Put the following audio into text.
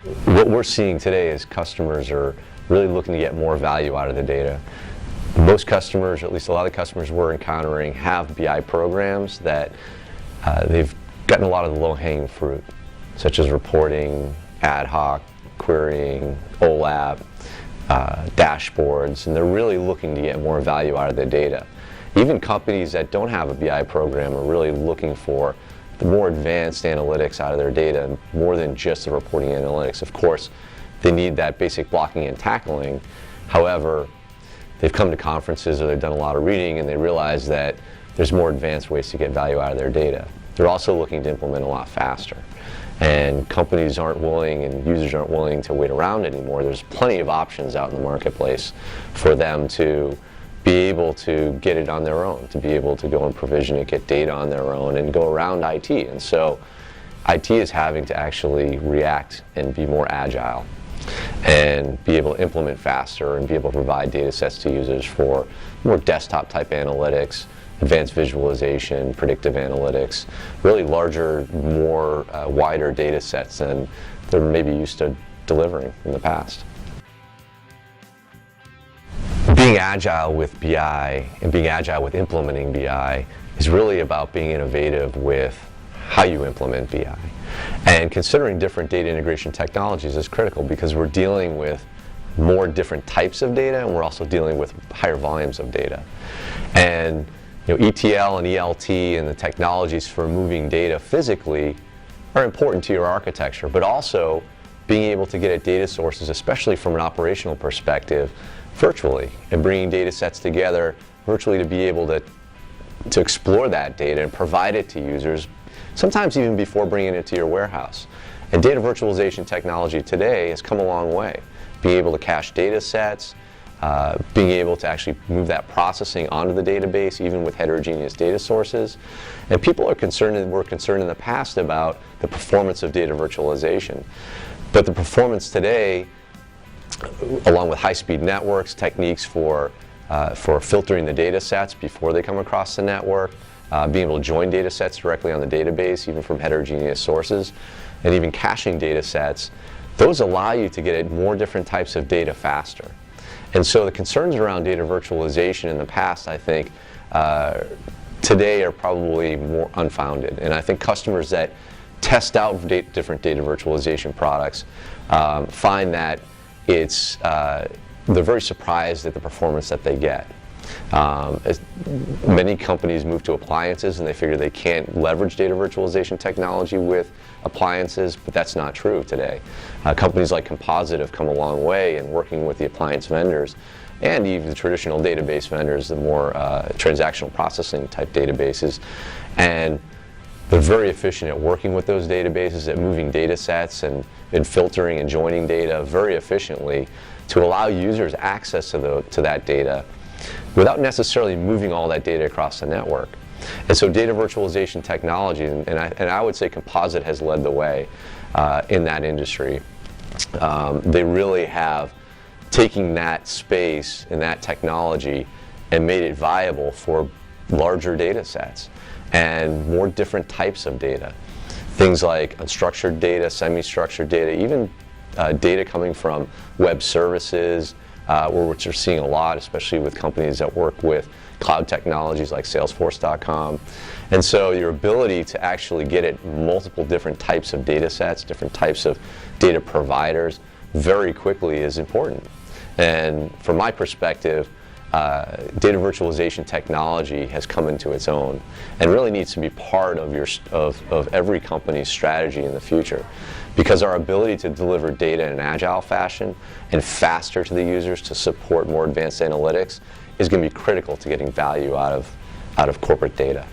what we're seeing today is customers are really looking to get more value out of the data. Most customers, or at least a lot of the customers we're encountering, have BI programs that they've gotten a lot of the low-hanging fruit, such as reporting, ad hoc, querying, OLAP, dashboards, and they're really looking to get more value out of their data. Even companies that don't have a BI program are really looking for the more advanced analytics out of their data, more than just the reporting analytics. Of course, they need that basic blocking and tackling. However, they've come to conferences or they've done a lot of reading and they realize that there's more advanced ways to get value out of their data. They're also looking to implement a lot faster. And companies aren't willing and users aren't willing to wait around anymore. There's plenty of options out in the marketplace for them to be able to get it on their own, to be able to go and provision it, get data on their own, and go around IT. And so IT is having to actually react and be more agile and be able to implement faster and be able to provide data sets to users for more desktop type analytics, advanced visualization, predictive analytics, really larger, more wider data sets than they're maybe used to delivering in the past. Being agile with BI and being agile with implementing BI is really about being innovative with how you implement BI. And considering different data integration technologies is critical because we're dealing with more different types of data and we're also dealing with higher volumes of data. And ETL and ELT and the technologies for moving data physically are important to your architecture, but also being able to get at data sources, especially from an operational perspective, virtually, and bringing data sets together virtually to be able to explore that data and provide it to users, sometimes even before bringing it to your warehouse. And data virtualization technology today has come a long way. Being able to cache data sets, being able to actually move that processing onto the database, even with heterogeneous data sources. And people are concerned, and were concerned in the past about the performance of data virtualization. But the performance today, along with high-speed networks, techniques for filtering the data sets before they come across the network, being able to join data sets directly on the database, even from heterogeneous sources, and even caching data sets, those allow you to get at more different types of data faster. And so the concerns around data virtualization in the past, I think, today are probably more unfounded. And I think customers that test out different data virtualization products find that they're very surprised at the performance that they get. As many companies move to appliances and they figure they can't leverage data virtualization technology with appliances, but that's not true today. Companies like Composite have come a long way in working with the appliance vendors and even the traditional database vendors, the more transactional processing type databases. And they're very efficient at working with those databases, at moving data sets and filtering and joining data very efficiently to allow users access to that data without necessarily moving all that data across the network. And so data virtualization technology, and I would say Composite has led the way in that industry. They really have taken that space and that technology and made it viable for larger data sets and more different types of data. Things like unstructured data, semi-structured data, even data coming from web services, which we're seeing a lot, especially with companies that work with cloud technologies like Salesforce.com. And so your ability to actually get at multiple different types of data sets, different types of data providers very quickly is important. And from my perspective, data virtualization technology has come into its own and really needs to be part of every company's strategy in the future, because our ability to deliver data in an agile fashion and faster to the users to support more advanced analytics is going to be critical to getting value out of corporate data.